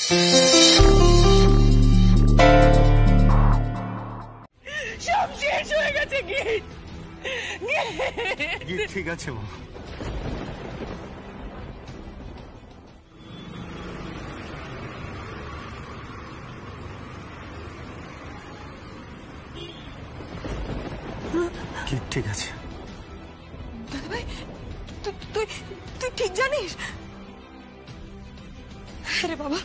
সব শেষ হয়ে গেছে। গীত ঠিক আছে মা। ঠিক আছে দাদা ভাই, তুই ঠিক জানিস? আরে বাবা,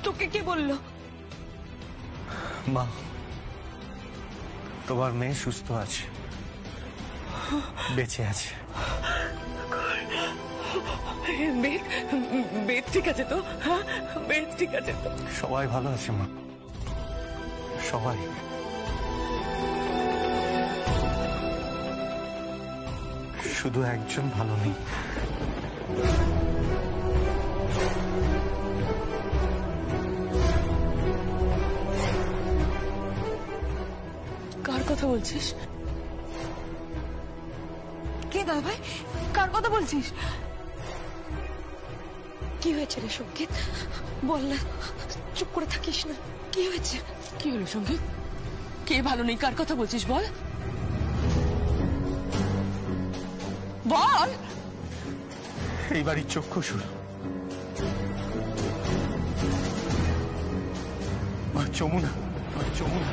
তোকে কে বললো? মা, তোমার মেয়ে সুস্থ আছে, বেঁচে আছে। বেদ ঠিক আছে তো? হ্যাঁ, বেদ ঠিক আছে তো? সবাই ভালো আছে মা, সবাই। শুধু একজন ভালো নেই। কার কথা বলছিস? কে দাদা ভাই, কার কথা বলছিস? কি হয়েছে রে সঙ্গীত? বল না, চুপ করে থাকিস না। কি হয়েছে? কি হলো সঙ্গীত? কে ভালো নেই? কার কথা বলছিস বল, বল। এই বাড়ির চক্ষুসুর যমুনা, যমুনা।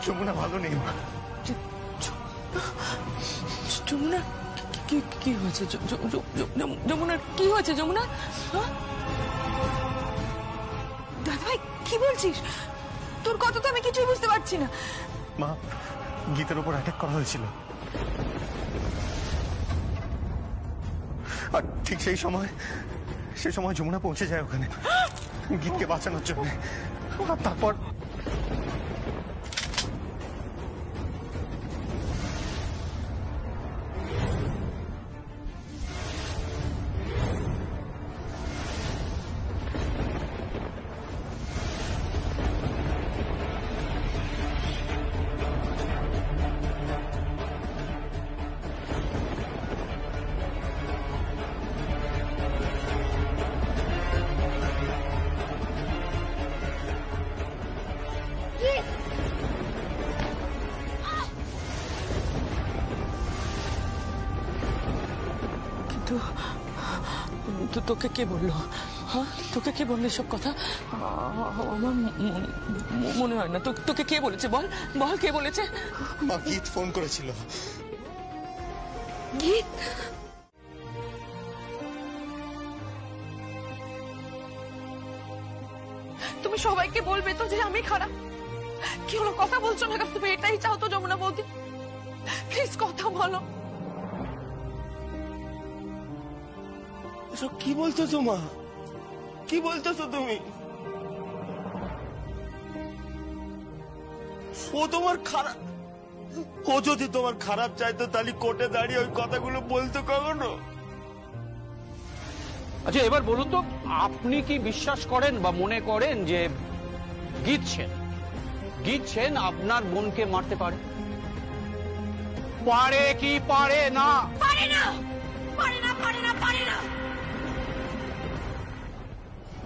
যমুনা ভালো নেই মা। যমুনা কি হয়েছে? যমুনার কি হয়েছে? যমুনা, দাদা ভাই কি বলছিস? তোর কথা তো আমি কিছুই বুঝতে পারছি না। মা, গীতের উপর অ্যাটাক করা হয়েছিল, আর ঠিক সেই সময় যমুনা পৌঁছে যায় ওখানে গীতকে বাঁচানোর জন্য। আর তারপর তোকে কে বললো? হ্যাঁ, তোকে কে বললো সব কথা? আমার মনে হয় না। তোকে কে বলেছে? বল বল, কে বলেছে? মা, গীত ফোন করেছিল। গীত? তুমি সবাইকে বলবে তো যে আমি খারাপ? কি হলো, কথা বলছো না? তুমি এটাই চাও তো যমুনা বৌদি? প্লিজ কথা বলো। এসব কি বলতেছো মা? কি বলতেছো তুমি? ও তোমার খারাপ, ও যদি তোমার খারাপ চাইতো তাহলে কোর্টে দাঁড়িয়ে ওই কথাগুলো বলতো কখনো? আচ্ছা, এবার বলুন তো, আপনি কি বিশ্বাস করেন বা মনে করেন যে গীত সেন আপনার বোনকে মারতে পারে? পারে কি পারে না? পারে না, পারে না, পারে না, পারে না।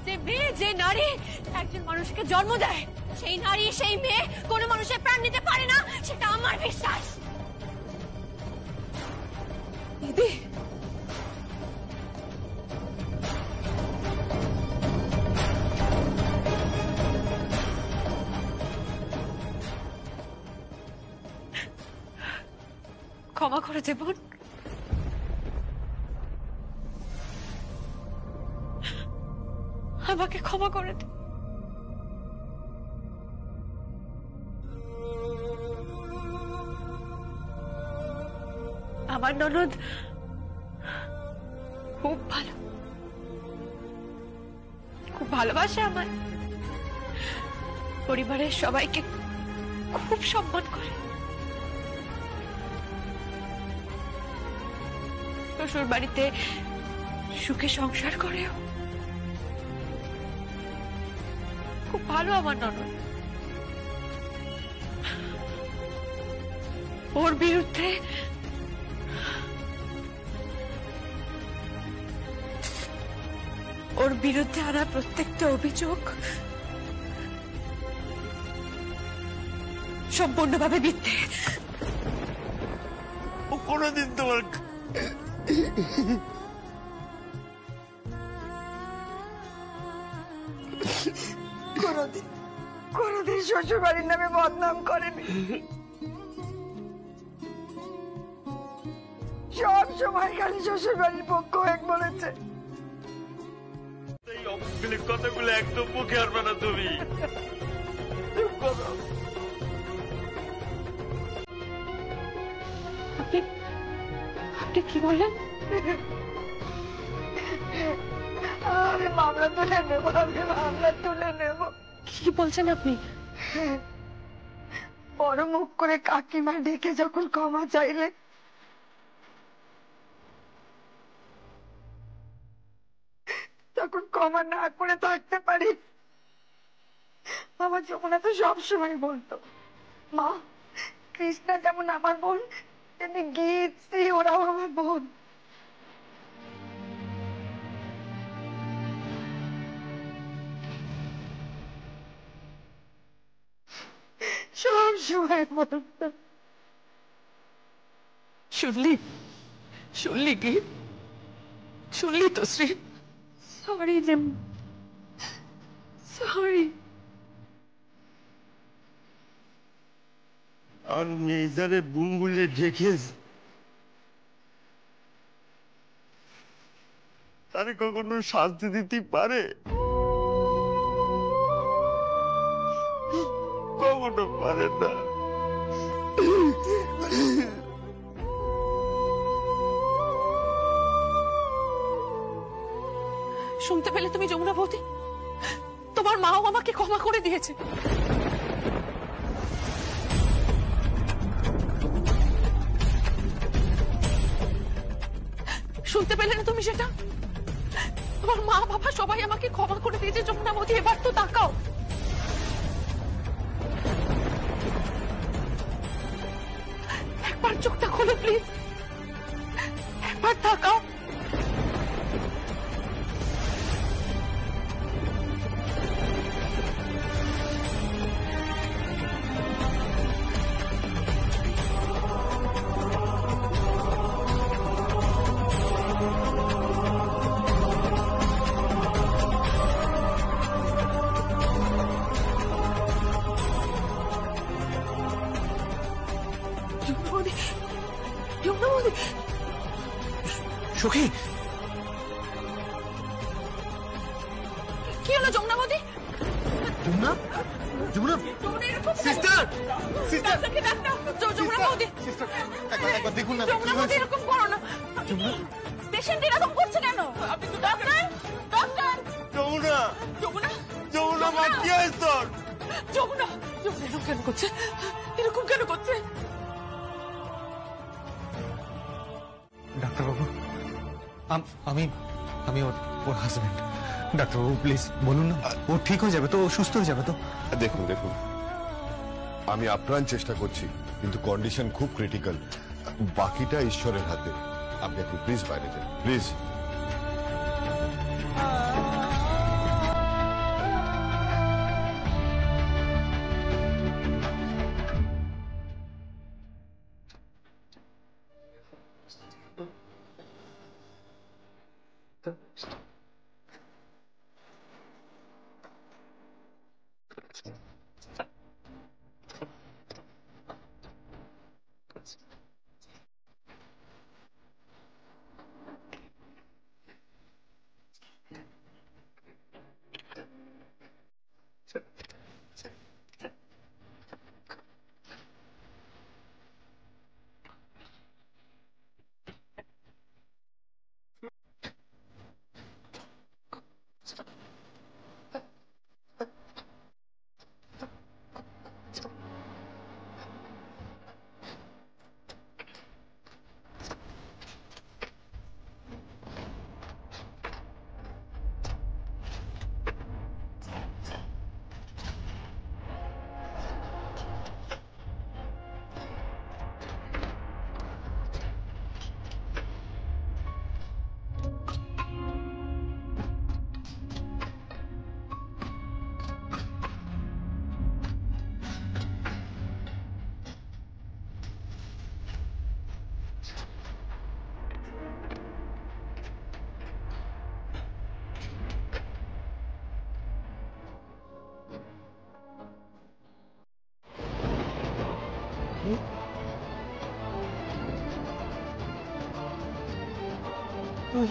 যে মেয়ে, যে নারী একজন মানুষকে জন্ম দেয়, সেই নারী, সেই মেয়ে কোনো মানুষের প্রাণ নিতে পারে না, সেটা আমার বিশ্বাস। দিদি, ক্ষমা করে দে বোন। আমাকে ক্ষমা করে দে। আমার ননদ খুব ভালো, খুব ভালোবাসে আমায়, পরিবারের সবাইকে খুব সম্মান করে। শ্বশুর বাড়িতে সুখে সংসার করেও খুব ভালো আমার ননদ। ওর বিরুদ্ধে আনা প্রত্যেকটা অভিযোগ সম্পূর্ণভাবে মিথ্যে। ও কোনোদিন তোমার কোনদিন শ্বশুর বাড়ির নামে বদনাম করেনি, সব সময় খালি শ্বশুর বাড়ির পক্ষ হয়ে বলেছে। এই অপগুলি কথাগুলো একদম মুখে আনবে না তুমি। চুপ করো। আপনি কি বললেন? আমি মামলা তুলে নেব, কি বলছেন আপনি? বড় মুখ করে কাকিমা ডেকে যখন ক্ষমা চাইলে তখন ক্ষমা না করে থাকতে পারি? আমার যমুনা তো সবসময় বলতো, মা কৃষ্ণা যেমন আমার বোন, তেমনি গীত শ্রী ওরাও আমার বোন। সব সময় বলতো। শুনলি কি? শুনলি তো শ্রী? সরি যেমন, সরি। আর মেয়েদারে বুমগুলে ঢেকে তারে কখনো শান্তি দিতে পারে? কখনো পারে না। শুনতে পেলে তুমি যমুনা বৌদি? তোমার মাও আমাকে ক্ষমা করে দিয়েছে। শুনতে পেলে না তুমি সেটা? তোমার মা বাবা সবাই আমাকে ক্ষমা করে দিয়েছে যমুনা বৌদি। এবার তো তাকাও, একবার চোখটা খোলো প্লিজ, একবার তাকাও। সখী, কি হলো যমুনা বৌদি? যমুনা, যমুনা, সিস্টার, সিস্টার, যমুনা বৌদি, একবার দেখুন না। যমুনা বৌদি এরকম করো না। পেশেন্ট এরকম করছে কেন? আপনি তো ডাক্তার। ডক্টর যমুনা, যমুনা, যমুনা মা কি হয়েছে তোর? যমুনা, যমুনা এরকম কেন করছে? এরকম কেন করছে? ডাক্তারবাবু, আমি আমি ওর হাজবেন্ড। ডাক্তারবাবু প্লিজ বলুন না, ও ঠিক হয়ে যাবে তো? ও সুস্থ হয়ে যাবে তো? দেখুন দেখুন, আমি আপ্রাণ চেষ্টা করছি, কিন্তু কন্ডিশন খুব ক্রিটিক্যাল। বাকিটা ঈশ্বরের হাতে। আপনি একটু প্লিজ বাইরে যান, প্লিজ। তুই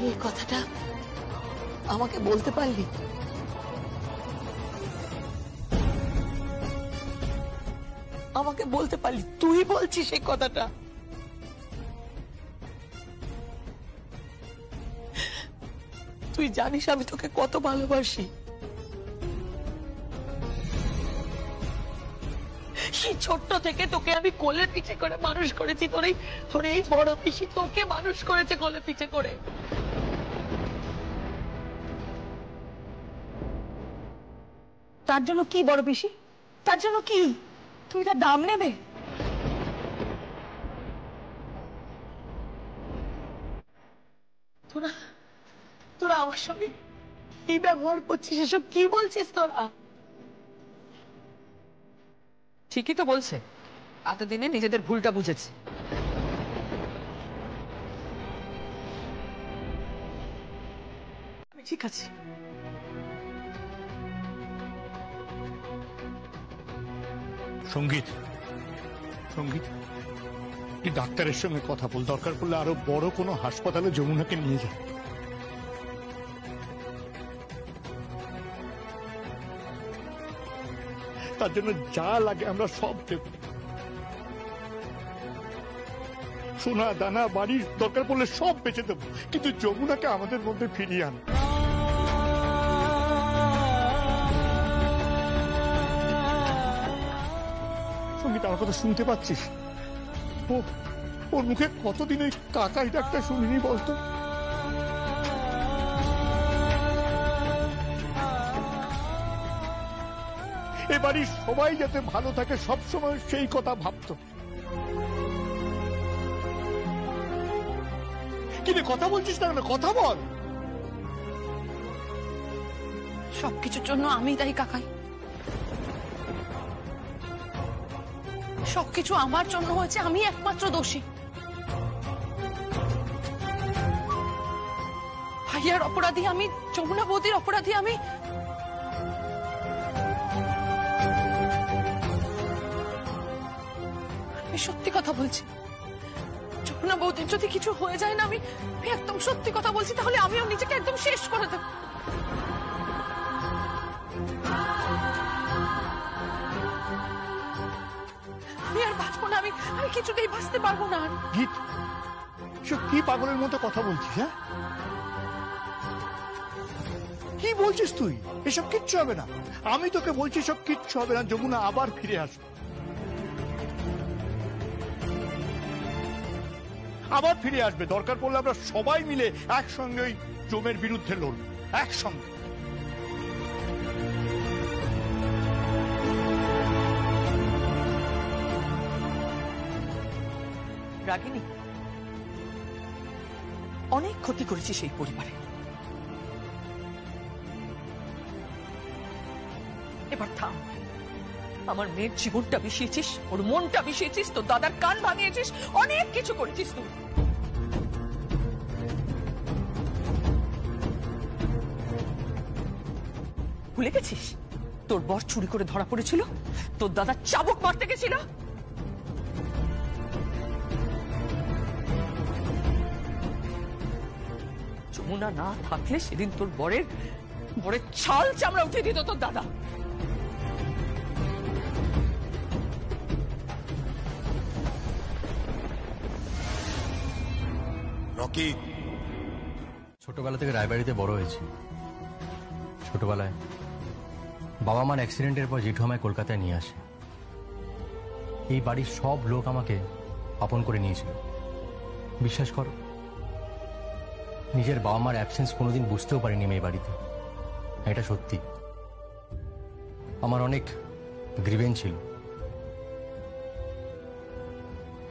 এই কথাটা আমাকে বলতে পারলি? আমাকে বলতে পারলি? তুই বলছিস এই কথাটা? তুই জানিস আমি তোকে কত ভালোবাসি। সেই ছোট্ট থেকে তোকে আমি কোলে পিঠে করে মানুষ করেছি। তোর এই বড় পিসি তোকে মানুষ করেছে কোলে পিঠে করে। তার জন্য কি বড় পিসি? তার জন্য কি? তুমি তার দাম নেবে? তোরা আমার সঙ্গে কি ব্যবহার করছিস? এসব কি বলছিস তোরা? ঠিকই তো বলছে, এতদিনে নিজেদের ভুলটা বুঝেছে। আমি ঠিক আছে। সঙ্গীত, কি ডাক্তারের সঙ্গে কথা বল, দরকার পড়লে আরো বড় কোনো হাসপাতালে যমুনাকে নিয়ে যায়। তার জন্য যা লাগে আমরা সব দেব, সোনা দানা বাড়ি দরকার পড়লে সব বেঁচে দেবো, কিন্তু যমুনাকে আমাদের মধ্যে ফিরিয়ে আন। সঙ্গীত, আমার কথা শুনতে পাচ্ছিস? ওর মুখে কতদিন ওই কাকাই ডাক্তার শুনিনি বলতো? এ বাড়ির সবাই যাতে ভালো থাকে সবসময় সেই কথা ভাবতো। কিন্তু কথা বলছিস না কেন? কথা বল। সবকিছুর জন্য আমি দায়ী কাকাই। সবকিছু আমার জন্য হয়েছে, আমি একমাত্র দোষী। ভাইয়ার অপরাধী আমি, যমুনা বৌদির অপরাধী আমি। আমি সত্যি কথা বলছি। যমুনা বৌদির যদি কিছু হয়ে যায় না, আমি একদম সত্যি কথা বলছি, তাহলে আমিও নিজেকে একদম শেষ করে দেব। আমি আর বাঁচবো না, আমি কিছুতেই বাঁচতে পারবো না। গীত, সব কি পাগলের মতো কথা বলছিস? হ্যাঁ, কি বলছিস তুই? এসব কিচ্ছু হবে না। আমি তোকে বলছি সব কিচ্ছু হবে না, যমুনা আবার ফিরে আসবে। আবার ফিরে আসবে, দরকার পড়লে আমরা সবাই মিলে একসঙ্গে ওই জমের বিরুদ্ধে লড়ব, একসঙ্গে। রাগিনী, অনেক ক্ষতি করেছি সেই পরিবারে। এবার থাম। আমার মেয়ের জীবনটা বিষিয়েছিস, ওর মনটা বিষিয়েছিস, তোর দাদার কান ভাঙিয়েছিস, অনেক কিছু করেছিস তুই। ভুলে গেছিস তোর বর চুরি করে ধরা পড়েছিল, তোর দাদা চাবুক মারতে গেছিল। যমুনা না থাকলে সেদিন তোর বরের ছাল চামড়া উঠে দিত তোর দাদা। রকি, ছোটবেলা থেকে রায়বাড়িতে বড় হয়েছি। ছোটবেলায় বাবা মার অ্যাক্সিডেন্টের পর জেঠু আমায় কলকাতায় নিয়ে আসে। এই বাড়ির সব লোক আমাকে আপন করে নিয়েছিল। বিশ্বাস করো, নিজের বাবা মার অ্যাবসেন্স কোনোদিন বুঝতেও পারিনি আমি এই বাড়িতে। এটা সত্যি। আমার অনেক গ্রিভেন্স ছিল,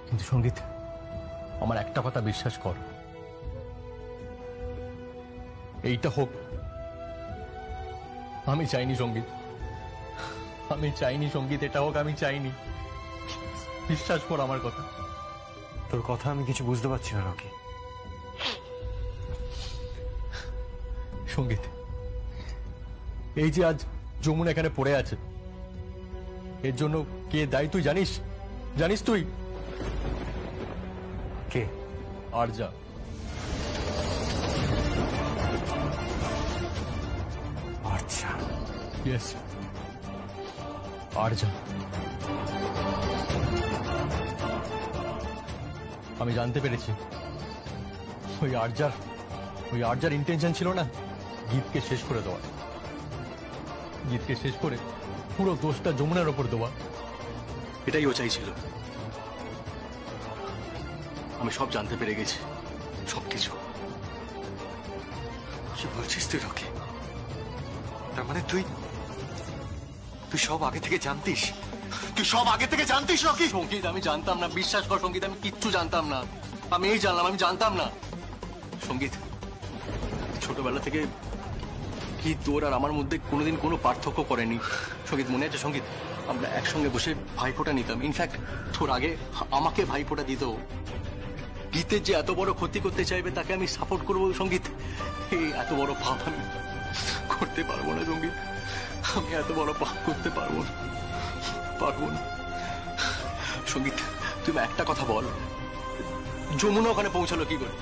কিন্তু সঙ্গীত, আমার একটা কথা বিশ্বাস কর, এইটা হোক আমি চাইনি সঙ্গীত, আমি চাইনি সঙ্গীত, এটা হোক আমি চাইনি। বিশ্বাস কর আমার কথা। তোর কথা আমি কিছু বুঝতে পারছি না রকি। সঙ্গীত, এই যে আজ যমুনা এখানে পড়ে আছে, এর জন্য কে দায়ী তুই জানিস? জানিস তুই কে? আরজা। আচ্ছা, ইয়েস, আরজা। আমি জানতে পেরেছি ওই আরজার ইন্টেনশন ছিল না গীতকে শেষ করে দেওয়া, গীতকে শেষ করে পুরো দোষটা যমুনার ওপর দেওয়া, এটাই ও চাইছিল। আমি সব জানতে পেরে গেছি, সবকিছু। কি বলছিস তুই রকি? তার মানে তুই সব আগে থেকে জানতিস? তুই সব আগে থেকে জানতিস রকি? সঙ্গীত, আমি জানতাম না, বিশ্বাস কর সঙ্গীত, আমি কিচ্ছু জানতাম না। আমি এই জানলাম, আমি জানতাম না। সঙ্গীত, ছোটবেলা থেকে কি তোর আর আমার মধ্যে কোনোদিন কোনো পার্থক্য করেনি। সঙ্গীত, মনে আছে সঙ্গীত, আমরা একসঙ্গে বসে ভাইফোঁটা নিতাম। ইনফ্যাক্ট তোর আগে আমাকে ভাইফোঁটা দিত। গীতের যে এত বড় ক্ষতি করতে চাইবে তাকে আমি সাপোর্ট করবো। সঙ্গীত, এই এত বড় পাপ আমি করতে পারবো না সঙ্গীত, আমি এত বড় পাপ করতে পারবো না, পারবো না। সঙ্গীত, তুমি একটা কথা বল, যমুনা ওখানে পৌঁছালো কি করে?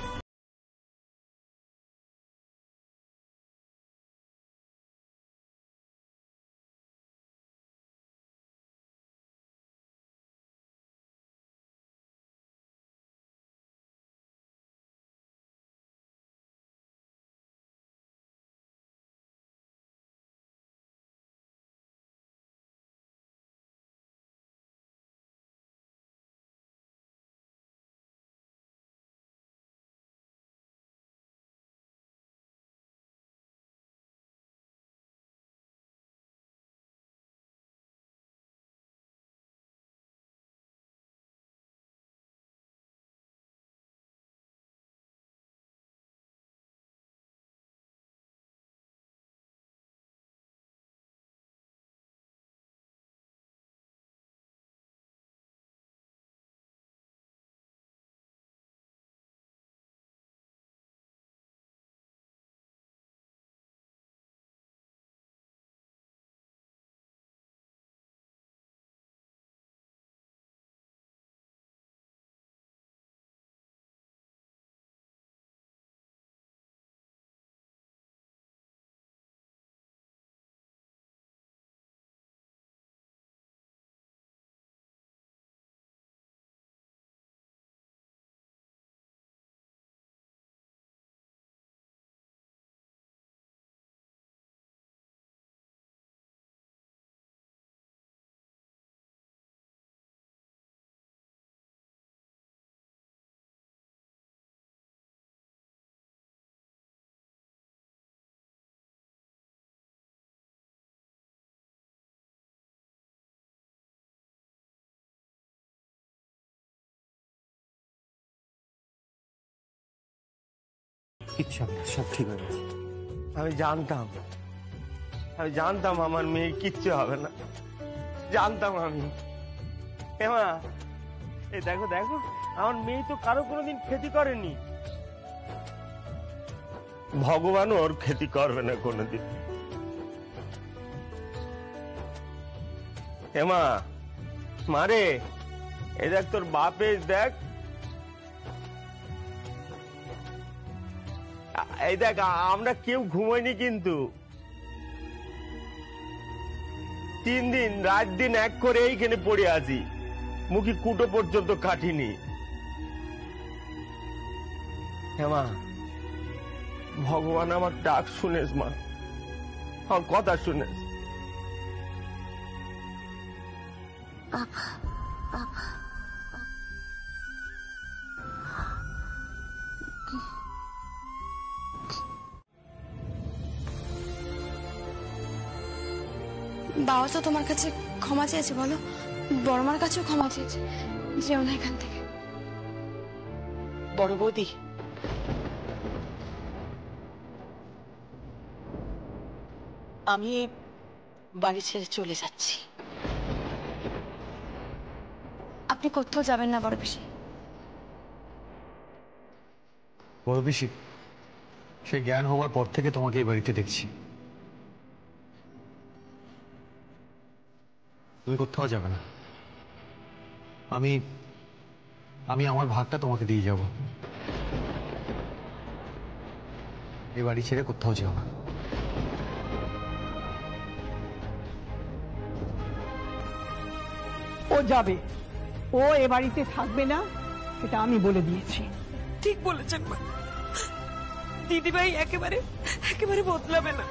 কিচ্ছু হবে না, সব ঠিক হয়ে যাবে। আমি জানতাম আমার মেয়ে কিচ্ছু হবে না, জানতাম আমি। এমা, এই দেখো দেখো, আমার মেয়ে তো কারো কোনোদিন ক্ষতি করেনি, ভগবান ওর ক্ষতি করবে না কোনোদিন। হেমা, মারে, এই দেখ তোর বাপে, দেখ এই দেখ, আমরা কেউ ঘুমাইনি কিন্তু 3 দিন রাত দিন এক করে এইখানে পড়ে আছি, মুখি কুটো পর্যন্ত কাটিনি। হেমা, ভগবান আমার ডাক শুনেস মা, আমার কথা শুনেস। বাবা তো তোমার কাছে ক্ষমা চেয়েছে, বলো, বড়মার কাছেও ক্ষমা চেয়েছে, যেও না এখান থেকে। বড় বৌদি, আমি বাড়ি ছেড়ে চলে যাচ্ছি। আপনি কোথাও যাবেন না বড় পিসি। বড় পিসি, সে জ্ঞান হওয়ার পর থেকে তোমাকে এই বাড়িতে দেখছি, তুমি কোথাও যাবে না। আমি আমি আমার ভাগটা তোমাকে দিয়ে যাব। এ বাড়ি ছেড়ে কোথাও যেও না। ও যাবে, ও এ বাড়িতে থাকবে না, এটা আমি বলে দিয়েছি। ঠিক বলেছেন মা, দিদিভাই একেবারে একেবারে বদলাবে না।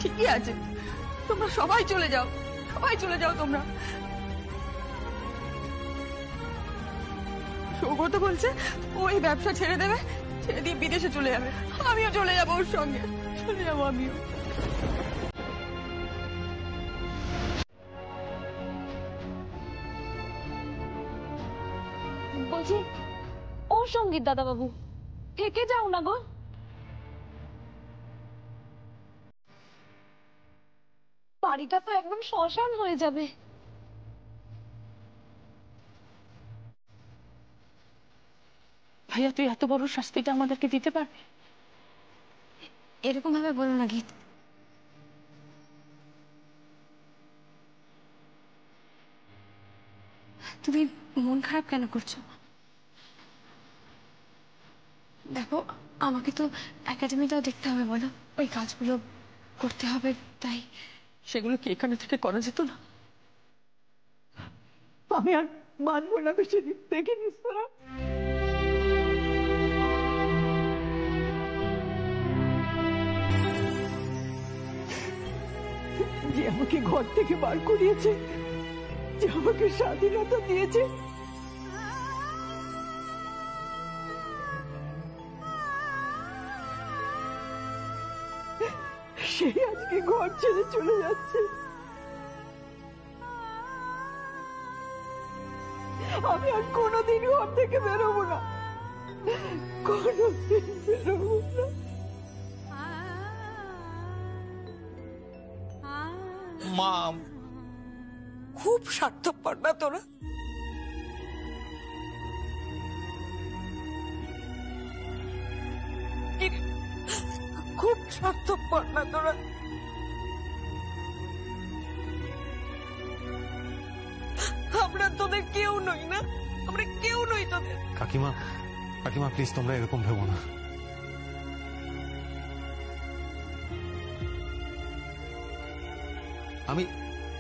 ঠিকই আছে, তোমরা সবাই চলে যাও, সবাই চলে যাও তোমরা। সৌগত বলছে ও এই ব্যবসা ছেড়ে দেবে, ছেড়ে দিয়ে বিদেশে চলে যাবে। আমিও চলে যাবো ওর সঙ্গে, চলে যাবো আমিও। বলছি ও সঙ্গীত দাদা বাবু, থেকে যাও না গো। বাড়িটা তো একদম শ্মশান হয়ে যাবে। ভাইয়া তুই এত বড় শাস্তিটা আমাদেরকে দিতে পারবি? এরকম ভাবে বলো না গীত। তুমি মন খারাপ কেন করছো? দেখো, আমাকে তো একাডেমিটাও দেখতে হবে, বলো ওই কাজগুলো করতে হবে, তাই। সেগুলো কি এখানে থেকে করা যেত না? আমি আর মানবো না বেশি দিন থেকে নিস্তরা। যে আমাকে ঘর থেকে বার করিয়েছে, যে আমাকে স্বাধীনতা দিয়েছে, সে আজকে ঘর ছেড়ে চলে যাচ্ছে। আমি আর কোনোদিন ঘর থেকে বেরোবো না, কোনোদিন বেরোবো না। মা, খুব স্বার্থপর না তোরা? খুব স্বার্থপর না তোরা? আমরা তোদের কেউ নই না, আমরা কেউ নই তোদের। কাকিমা, কাকিমা প্লিজ তোমরা এরকম ভেবো না।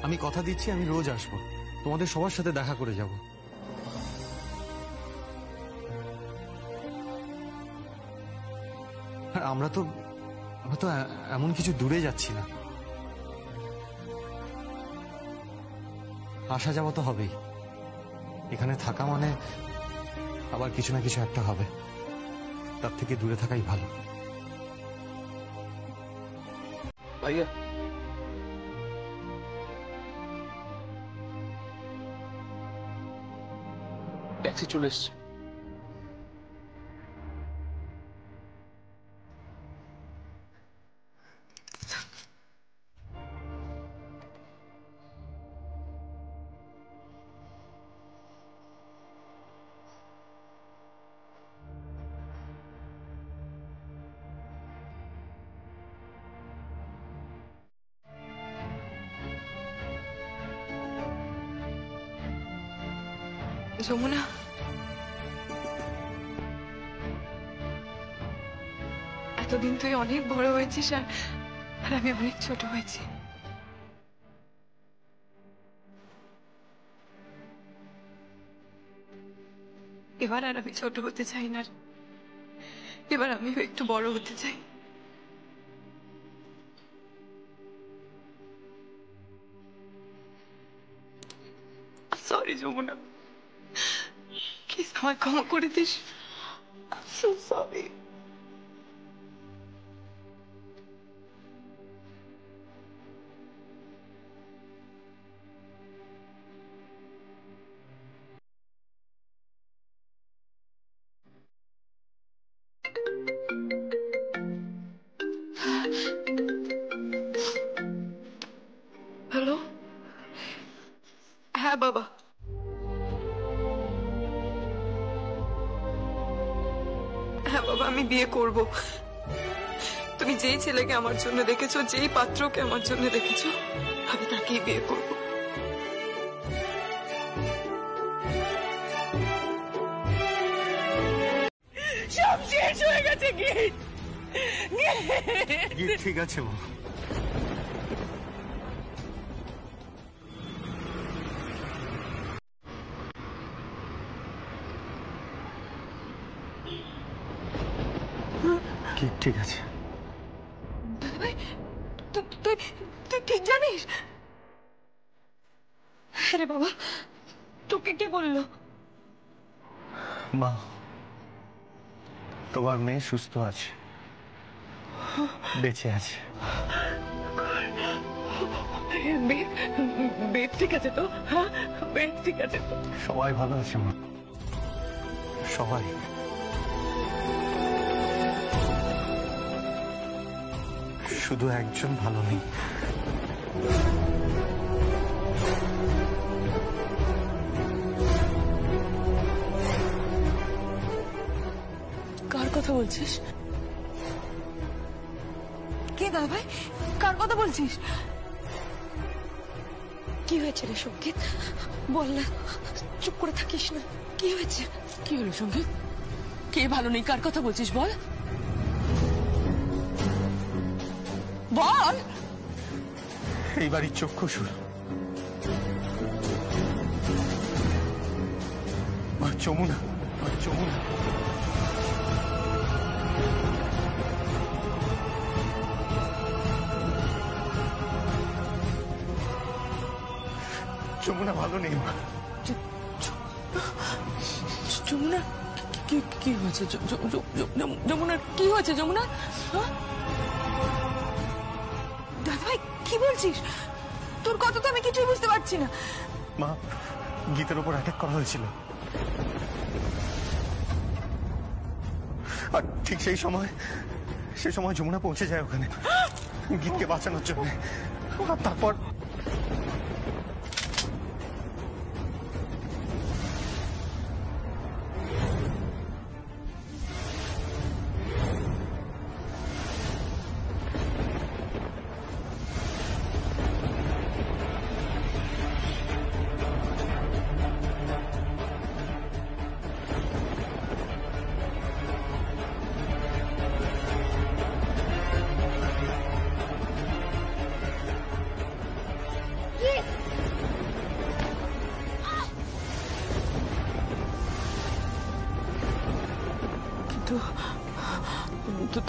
আমি কথা দিচ্ছি আমি রোজ আসবো, তোমাদের সবার সাথে দেখা করে যাব। আর আমরা তো এমন কিছু দূরে যাচ্ছি না, আসা যাওয়া তো হবেই। এখানে থাকা মানে আবার কিছু না কিছু একটা হবে, তার থেকে দূরে থাকাই ভালো। ভাইয়া ট্যাক্সি চলে এসছে। যমুনা, এতদিন তুই অনেক বড় হয়েছিস আর আমি অনেক ছোট হয়েছি। এবার আর আমি ছোট হতে চাই না, এবার আমিও একটু বড় হতে চাই। সরি যমুনা, প্লিজ আমায় ক্ষমা করে দিস। So sorry. হ্যালো, হ্যাঁ বাবা, হ্যাঁ বাবা, আমি বিয়ে করব। তুমি যেই ছেলেকে আমার জন্য দেখেছো, যেই পাত্রকে আমার জন্য দেখেছো, আমি তাকেই বিয়ে করবো। সব শেষ হয়ে গেছে গীত। গীত ঠিক আছে মা। গীত ঠিক আছে। তুই ঠিক জানিস? আরে বাবা, তোকে কে বললো? মা, তোমার মেয়ে সুস্থ আছে, বেঁচে আছে। বেদ ঠিক আছে তো? হ্যাঁ, বেদ ঠিক আছে তো? সবাই ভালো আছে মা, সবাই। শুধু একজন ভালো নেই। কার কথা বলছিস? কে দাদা ভাই, কার কথা বলছিস? কি হয়েছে রে সঙ্গীত? বল না, চুপ করে থাকিস না। কি হয়েছে? কি হলো সঙ্গীত? কে ভালো নেই? কার কথা বলছিস বল, বল। এই বাড়ির চক্ষুসুর যমুনা, যমুনা। যমুনা ভালো নেই মা। যমুনা কি হয়েছে? যমুনার কি হয়েছে? যমুনা, দাদা ভাই কি বলছিস? তোর কথা তো আমি কিছুই বুঝতে পারছি না। মা, গীতের উপর অ্যাটাক করা হয়েছিল, আর ঠিক সেই সময় যমুনা পৌঁছে যায় ওখানে গীতকে বাঁচানোর জন্য। আর তারপর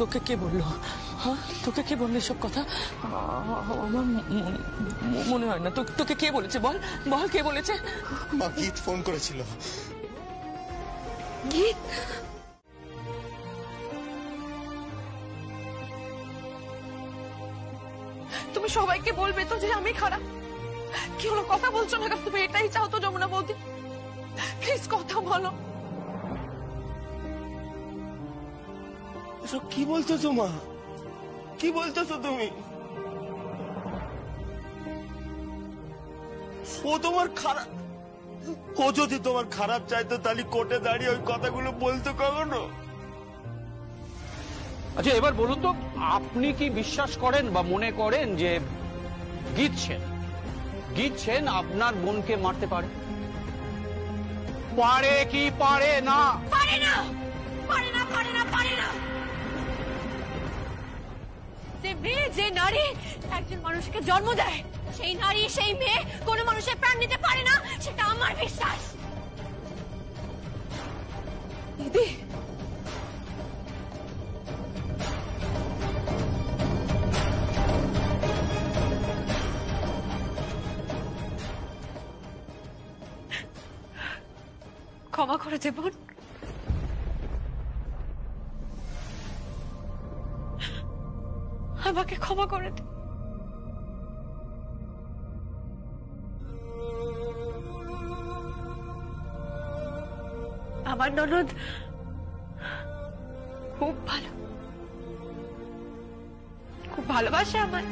তোকে কে বললো? হ্যাঁ, তোকে কে বললো এসব কথা? আমার মনে হয় না। তোকে কে বলেছে? বল বল, কে বলেছে? মা, গীত ফোন করেছিল। গীত? তুমি সবাইকে বলবে তো যে আমি খারাপ? কি হলো, কথা বলছো না? তুমি এটাই চাও তো যমুনা বৌদি? প্লিজ কথা বলো। এসব কি বলতেছো মা? কি বলতেছো তুমি? ও তোমার খারাপ, ও যদি তোমার খারাপ চাইতো তাহলে কোর্টে দাঁড়িয়ে ওই কথাগুলো বলতো কখনো? আচ্ছা এবার বলুন তো, আপনি কি বিশ্বাস করেন বা মনে করেন যে গীত সেন আপনার বোনকে মারতে পারে? পারে কি পারে না? পারে না, পারে না, পারে না, পারে না। যে মেয়ে, যে নারী একজন মানুষকে জন্ম দেয়, সেই নারী সেই মেয়ে কোনো মানুষের প্রাণ নিতে পারে না, সেটা আমার বিশ্বাস। দিদি, ক্ষমা করে দে বোন। আমাকে ক্ষমা করে দে। আমার ননদ খুব ভালো, খুব ভালোবাসে আমার,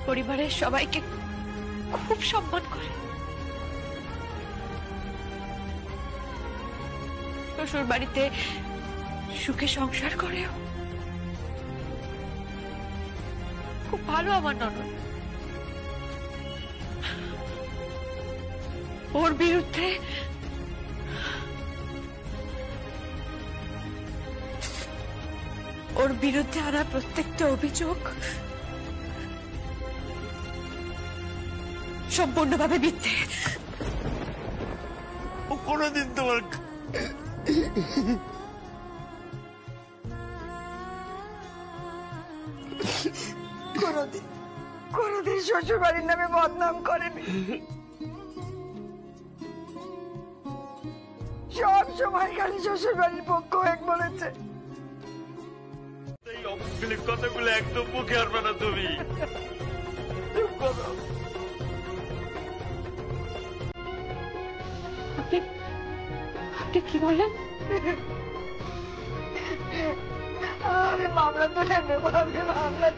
পরিবারের সবাইকে খুব সম্মান করে। শ্বশুর বাড়িতে সুখে সংসার করেও খুব ভালো আমার ননদ। ওর বিরুদ্ধে আনা প্রত্যেকটা অভিযোগ সম্পূর্ণভাবে মিথ্যে। ও কোনোদিন তোমার কোনোদিন শ্বশুর বাড়ির নামে বদনাম করেনি, সব সময় খালি শ্বশুর বাড়ির পক্ষ হয়ে বলেছে। এই অপমানিক কথাগুলো একদম মুখে আনবে না তুমি। চুপ করো। আপনি কি বলেন? আমি মামলা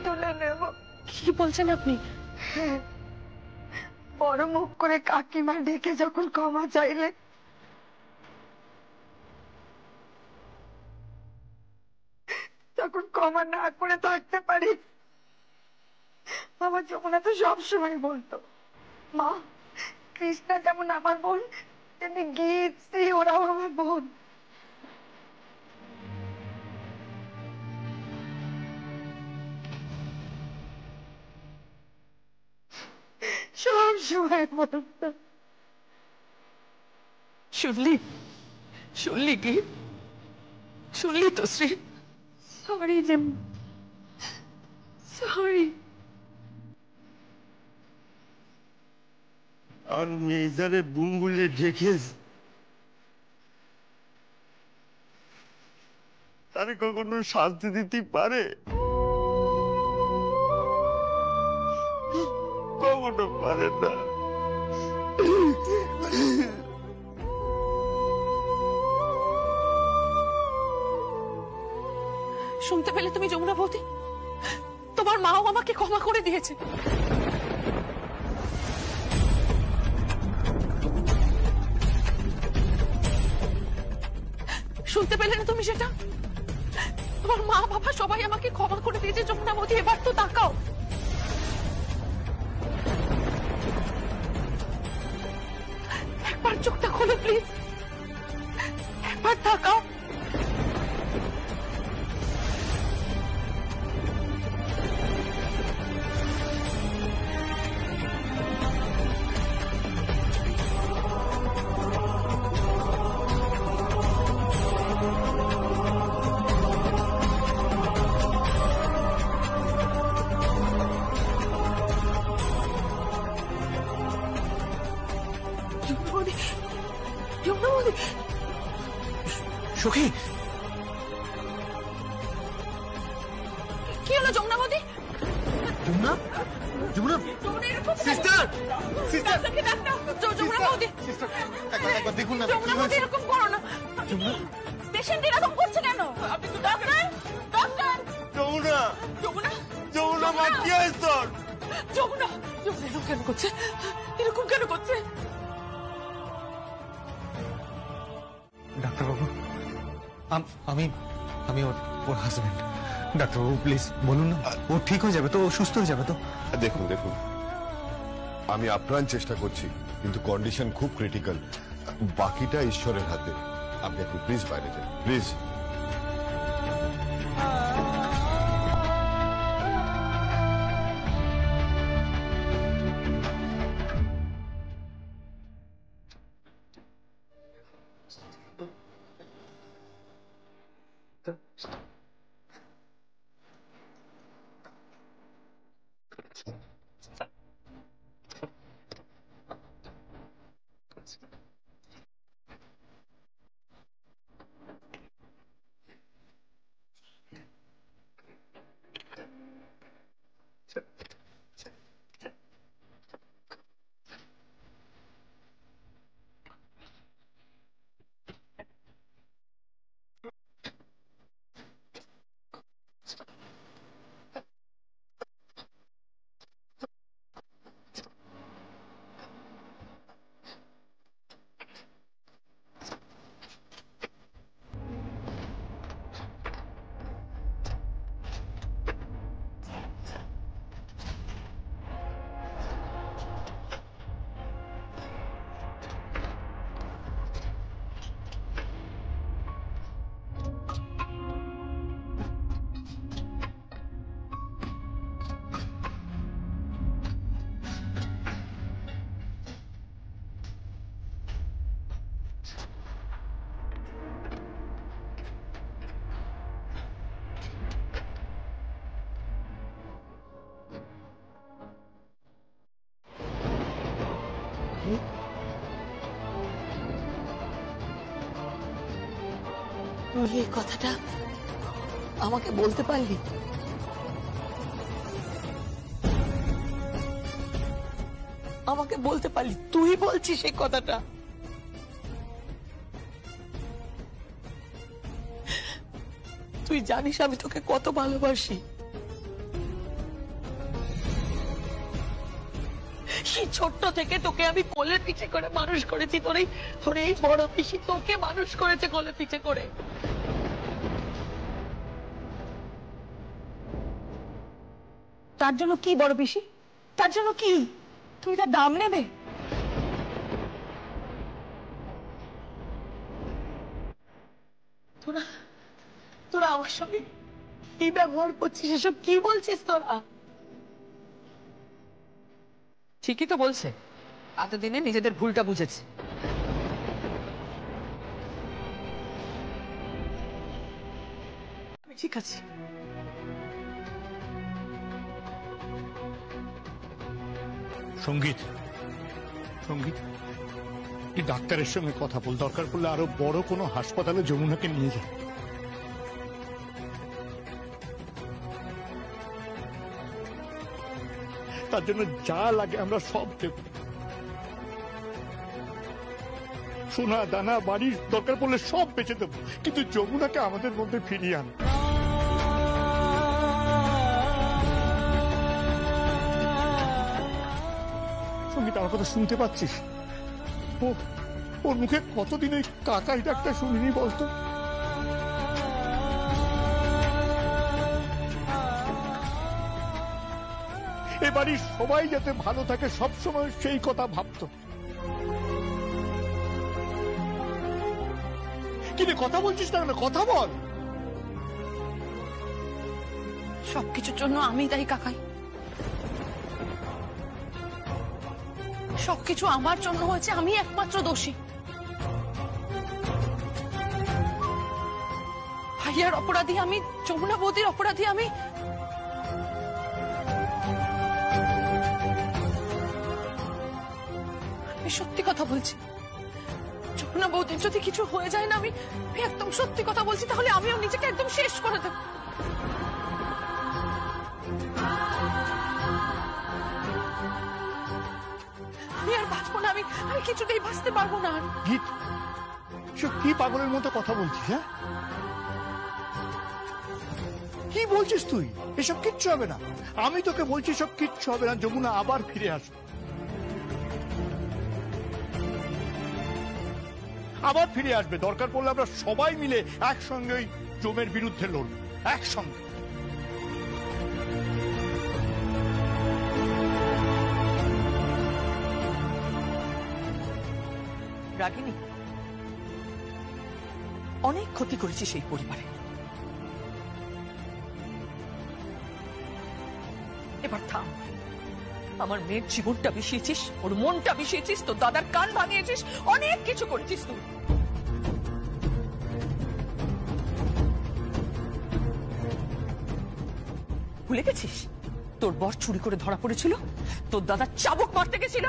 তুলে নেবো, কি বলছেন আপনি? বড় মুখ করে কাকিমা ডেকে যখন ক্ষমা চাইলে তখন ক্ষমা না করে থাকতে পারি? আমার যমুনা তো সবসময় বলতো, মা কৃষ্ণা যেমন আমার বোন তেমনি গীত শ্রী ওরাও আমার বোন। সব সময় বলতো। শুনলি কি? শুনলি তো শ্রী? সরি যেম, সরি। আর মেয়েদারে বুমগুলে ঢেকে তারে কখনো শান্তি দিতে পারে? কখনো পারে না। শুনতে পেলে তুমি যমুনা বৌদি? তোমার মাও আমাকে ক্ষমা করে দিয়েছে। শুনতে পেলে না তুমি সেটা? তোমার মা বাবা সবাই আমাকে ক্ষমা করে দিয়েছে যমুনা বৌদি। এবার তো তাকাও, একবার চোখটা খোলো প্লিজ, একবার তাকাও। সখী, কি হলো যমুনা বৌদি? যমুনা, যমুনা, সিস্টার, সিস্টার, যমুনা বৌদি, একবার দেখুন না। যমুনা বৌদি এরকম করো না। পেশেন্ট এরকম করছে কেন? আপনি তো ডক্টর, ডক্টর। যমুনা, যমুনা, যমুনা মা কি হয়েছে তোর? যমুনা, যমুনা এরকম কেন করছে? এরকম কেন করছে? ডাক্তারবাবু, আমি আমি ওর হাজবেন্ড। ডাক্তারবাবু প্লিজ বলুন না, ও ঠিক হয়ে যাবে তো? ও সুস্থ হয়ে যাবে তো? দেখুন দেখুন, আমি আপ্রাণ চেষ্টা করছি, কিন্তু কন্ডিশন খুব ক্রিটিক্যাল। বাকিটা ঈশ্বরের হাতে। আপনি একটু প্লিজ বাইরে যান, প্লিজ। তুই এই কথাটা আমাকে বলতে পারলি? আমাকে বলতে পারলি? তুই বলছিস এই কথাটা? তুই জানিস আমি তোকে কত ভালোবাসি। সেই ছোট্ট থেকে তোকে আমি কোলের পিঠে করে মানুষ করেছি। তোর এই বড় পিসি তোকে মানুষ করেছে কোলের পিঠে করে। তার জন্য কি বড় পিসি? তার জন্য কি? তুমি তার দাম নেবে? তোরা আমার সঙ্গে কি ব্যবহার করছিস? এসব কি বলছিস তোরা? ঠিকই তো বলছে, এতদিনে নিজেদের ভুলটা বুঝেছে। আমি ঠিক আছে। সঙ্গীত, সঙ্গীত, তুই ডাক্তারের সঙ্গে কথা বল, দরকার পড়লে আরো বড় কোনো হাসপাতালে যমুনাকে নিয়ে যা। তার জন্য যা লাগে আমরা সব দেব। সোনা দানা বাড়ি দরকার পড়লে সব বেঁচে দেবো, কিন্তু যমুনাকে আমাদের মধ্যে ফিরিয়ে আন। সঙ্গীত, আমার কথা শুনতে পাচ্ছিস? ওর মুখে কতদিন ওই কাকাই ডাক্তার শুনিনি বলতো? এ বাড়ির সবাই যাতে ভালো থাকে সবসময় সেই কথা ভাবতো। কিন্তু কথা বলছিস না কেন? কথা বল। সবকিছুর জন্য আমি দায়ী কাকাই। সবকিছু আমার জন্য হয়েছে, আমি একমাত্র দোষী। ভাইয়ার অপরাধী আমি, যমুনা বৌদির অপরাধী আমি। আমি সত্যি কথা বলছি। যমুনা বৌদির যদি কিছু হয়ে যায় না, আমি একদম সত্যি কথা বলছি, তাহলে আমিও নিজেকে একদম শেষ করে দেব। আমি আর বাঁচবো না, আমি কিছুতেই বাঁচতে পারবো না। গীত, সব কি পাগলের মতো কথা বলছিস? হ্যাঁ, কি বলছিস তুই? এসব কিচ্ছু হবে না। আমি তোকে বলছি সব কিচ্ছু হবে না, যমুনা আবার ফিরে আসবে। আবার ফিরে আসবে। দরকার পড়লে আমরা সবাই মিলে একসঙ্গে ওই জমের বিরুদ্ধে লড়ব, একসঙ্গে। রাগিনী, অনেক ক্ষতি করেছি সেই পরিবারে। এবার থাম। আমার মেয়ের জীবনটা বিষিয়েছিস, ওর মনটা বিষিয়েছিস, তোর দাদার কান ভাঙিয়েছিস, অনেক কিছু করেছিস তুই। ভুলে গেছিস তোর বর চুরি করে ধরা পড়েছিল, তোর দাদা চাবুক মারতে গেছিল।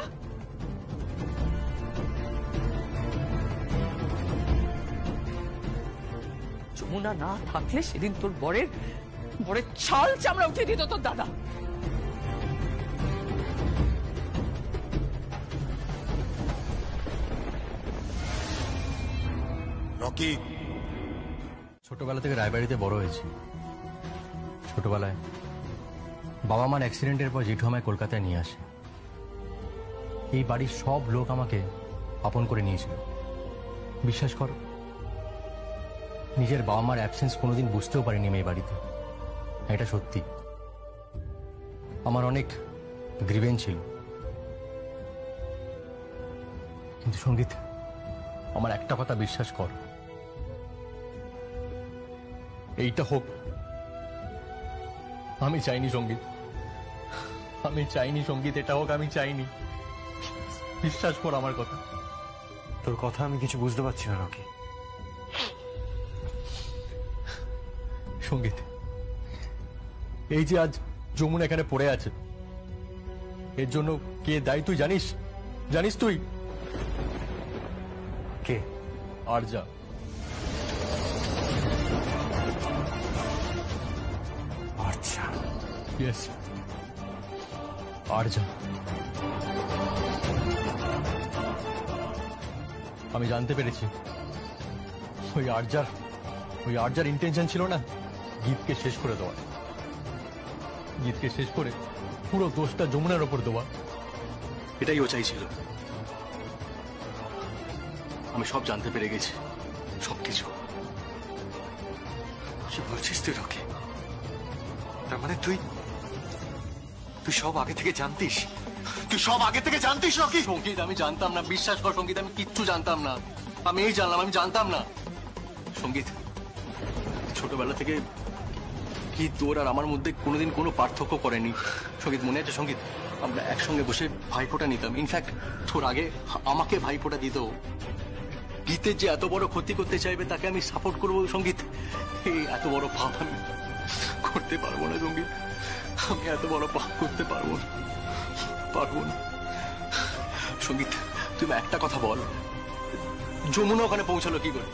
যমুনা না থাকলে সেদিন তোর বরের ছাল চামড়া উঠে দিত তোর দাদা। রকি, ছোটবেলা থেকে রায়বাড়িতে বড় হয়েছি। ছোটবেলায় বাবা মার অ্যাক্সিডেন্টের পর জেঠু আমায় কলকাতায় নিয়ে আসে। এই বাড়ির সব লোক আমাকে আপন করে নিয়েছিল। বিশ্বাস করো, নিজের বাবা মার অ্যাবসেন্স কোনোদিন বুঝতেও পারিনি আমি এই বাড়িতে। এটা সত্যি। আমার অনেক গ্রিভেন্স ছিল, কিন্তু সঙ্গীত, আমার একটা কথা বিশ্বাস কর, এইটা হোক আমি চাইনি সঙ্গীত, আমি চাইনি সঙ্গীত, এটা হোক আমি চাইনি। বিশ্বাস কর আমার কথা। তোর কথা আমি কিছু বুঝতে পারছি না রকি। সঙ্গীত, এই যে আজ যমুনা এখানে পড়ে আছে, এর জন্য কে দায়ী তুই জানিস? জানিস তুই কে? আরজা। আচ্ছা, ইয়েস, আরজা। আমি জানতে পেরেছি ওই আরজার ইন্টেনশন ছিল না গীতকে শেষ করে দেওয়া, গীতকে শেষ করে পুরো দোষটা যমুনার ওপর দেওয়া। এটাই ও চাইছিল। আমি সব জানতে পেরে গেছি, সবকিছু। কি বলছিস তুই রকি? তার মানে তুই সব আগে থেকে জানতিস? তুই সব আগে থেকে জানতিস রকি? সঙ্গীত, আমি জানতাম না, বিশ্বাস কর সঙ্গীত, আমি কিচ্ছু জানতাম না। আমি এই জানলাম, আমি জানতাম না। সঙ্গীত, ছোটবেলা থেকে কি তোর আর আমার মধ্যে কোনোদিন কোনো পার্থক্য করেনি। সঙ্গীত, মনে আছে সঙ্গীত? আমরা একসঙ্গে বসে ভাইফোঁটা নিতাম। ইনফ্যাক্ট তোর আগে আমাকে ভাইফোঁটা দিত। গীতের যে এত বড় ক্ষতি করতে চাইবে তাকে আমি সাপোর্ট করবো। সঙ্গীত, এই এত বড় পাপ আমি করতে পারবো না সঙ্গীত। আমি এত বড় পাপ করতে পারবো না, পারবো না। সঙ্গীত, তুমি একটা কথা বল, যমুনা ওখানে পৌঁছালো কি করে?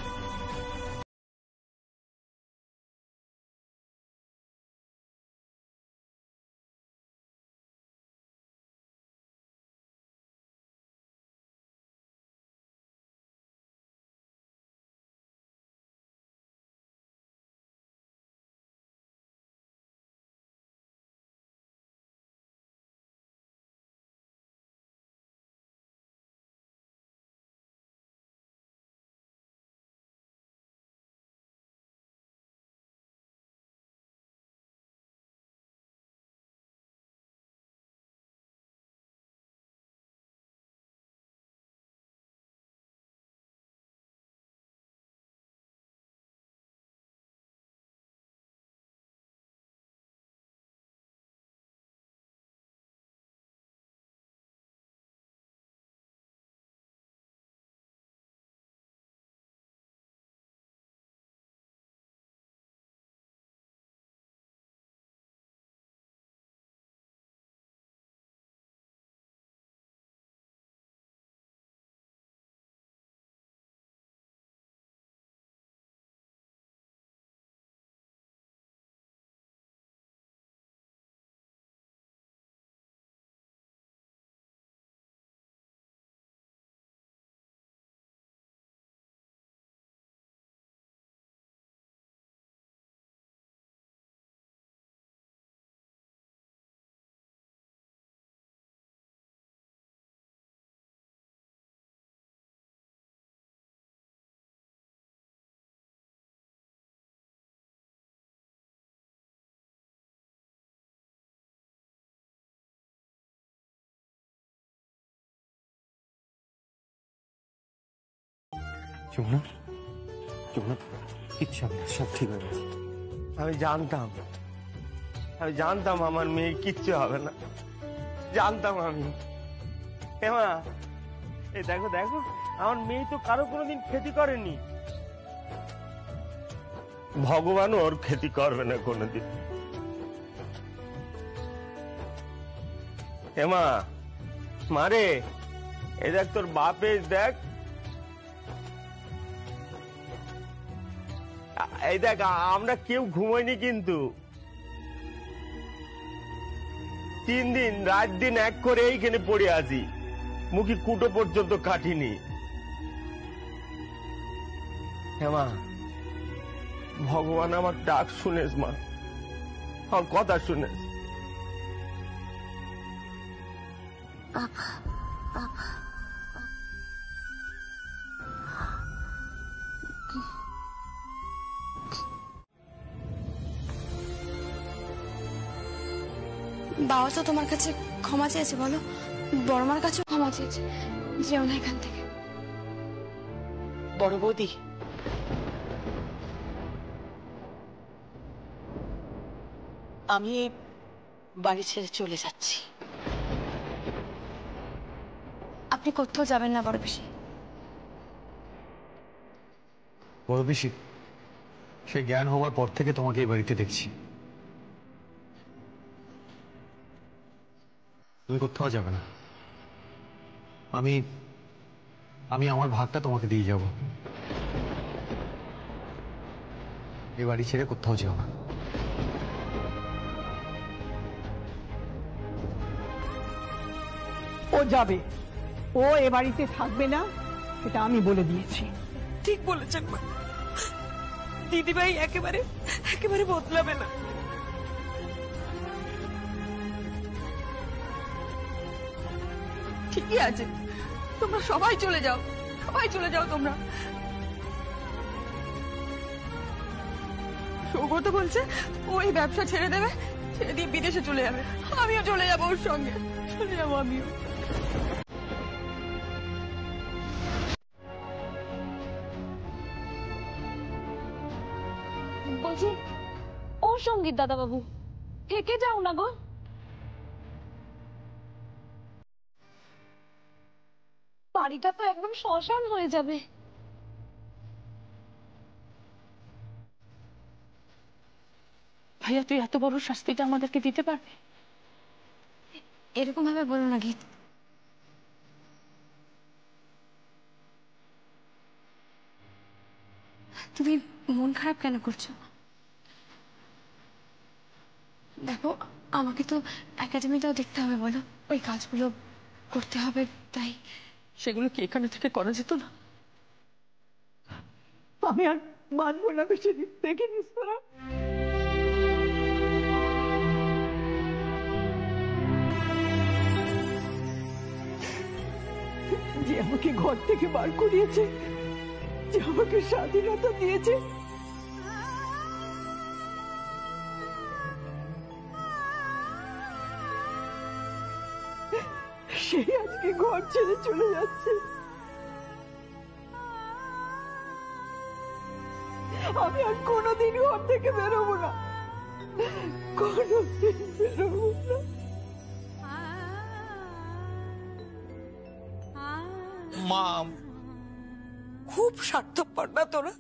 যমুনা, যমুনা, কিচ্ছু হবে না, সব ঠিক হয়ে গেছে। আমি জানতাম আমার মেয়ে কিচ্ছু হবে না, জানতাম আমি। হেমা, এই দেখো দেখো, আমার মেয়ে তো কারো কোনোদিন ক্ষতি করেনি। ভগবান ওর ক্ষতি করবে না কোনোদিন। হেমা, মারে, এই দেখ তোর বাপে, দেখ এই দেখ, আমরা কেউ ঘুমাইনি কিন্তু 3 দিন রাত দিন এক করে এইখানে পড়ে আছি, মুখে কুটো পর্যন্ত কাটিনি। হেমা, ভগবান আমার ডাক শুনেস মা, আমার কথা শুনেস। বাবা তো তোমার কাছে ক্ষমা চেয়েছে, বলো, বড়মার কাছেও ক্ষমা চেয়েছে। যেও না এখান থেকে। বড় বৌদি, আমি বাড়ি ছেড়ে চলে যাচ্ছি। আপনি কোথাও যাবেন না বড় পিসি। বড় পিসি, সে জ্ঞান হওয়ার পর থেকে তোমাকে এই বাড়িতে দেখছি, তুমি কোথাও যাবে না। আমি আমি আমার ভাগটা তোমাকে দিয়ে যাব। এ বাড়ি ছেড়ে কোথাও যেও না। ও যাবে, ও এ বাড়িতে থাকবে না, এটা আমি বলে দিয়েছি। ঠিক বলেছেন মা, দিদিভাই একেবারে একেবারে বদলাবে না। ঠিকই আছে, তোমরা সবাই চলে যাও, সবাই চলে যাও তোমরা। সৌগত বলছে ও এই ব্যবসা ছেড়ে দেবে, ছেড়ে দিয়ে বিদেশে চলে যাবে। আমিও চলে যাবো ওর সঙ্গে, চলে যাবো আমিও। বলছি ও সঙ্গীত দাদা বাবু, থেকে যাও না গো। বাড়িটা তো একদম শ্মশান হয়ে যাবে। ভাইয়া, তুই এত বড় শাস্তিটা আমাদেরকে দিতে পারবি? এরকম ভাবে বলো না গীত। তুমি মন খারাপ কেন করছো? দেখো, আমাকে তো একাডেমিটাও দেখতে হবে, বলো, ওই কাজগুলো করতে হবে, তাই। সেগুলো কি এখানে থেকে করা যেত না? আমি আর মানবো না বেশি দিন, দেখিনি তোরা। যে আমাকে ঘর থেকে বার করিয়েছে, যে আমাকে স্বাধীনতা দিয়েছে, সে আজকে ঘর ছেড়ে চলে যাচ্ছে। আমি আর কোনোদিন ঘর থেকে বেরোবো না, কোনোদিন বেরোবো না। মা, খুব স্বার্থপর না তোরা?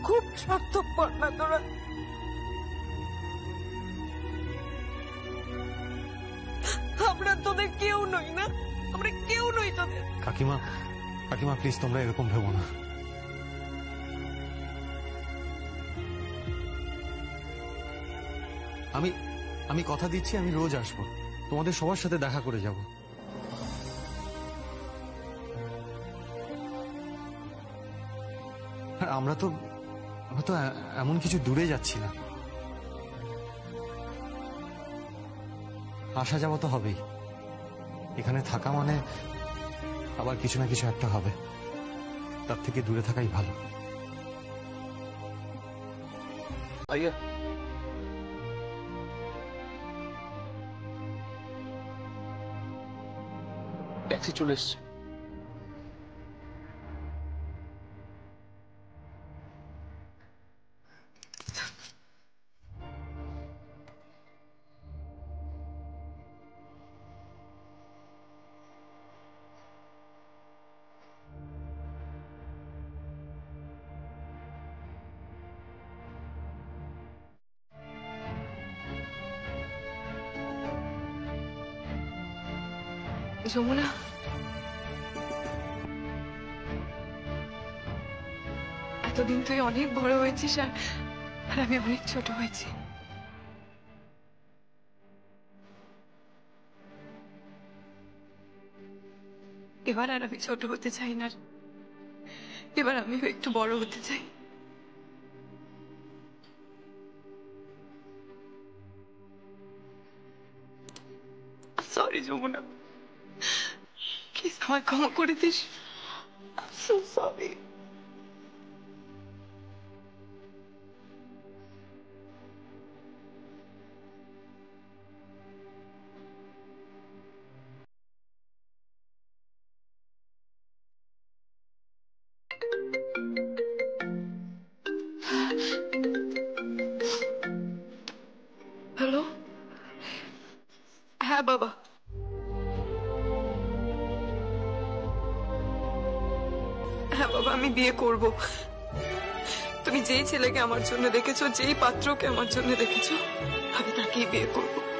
খুব স্বার্থপর না তোরা? আমরা তোদের কেউ নই না, আমরা কেউ নই তোদের। কাকিমা, কাকিমা প্লিজ তোমরা এরকম ভেবো না। আমি কথা দিচ্ছি, আমি রোজ আসবো, তোমাদের সবার সাথে দেখা করে যাব। আর আমরা তো এমন কিছু দূরে যাচ্ছি না, আসা যাওয়া তো হবেই। এখানে থাকা মানে আবার কিছু না কিছু একটা হবে, তার থেকে দূরে থাকাই ভালো। আইয়া, ট্যাক্সি চলে এসছে। যমুনা, এতদিন তুই অনেক বড় হয়েছিস আর আমি অনেক ছোট হয়েছি। এবার আর আমি ছোট হতে চাই না, এবার আমি একটু বড় হতে চাই। সরি যমুনা, প্লিজ আমায় ক্ষমা করে দিস। So sorry. হ্যালো, হ্যাঁ বাবা, হ্যাঁ বাবা, আমি বিয়ে করব। তুমি যেই ছেলেকে আমার জন্য দেখেছো, যেই পাত্রকে আমার জন্য দেখেছো, আমি তাকেই বিয়ে করবো।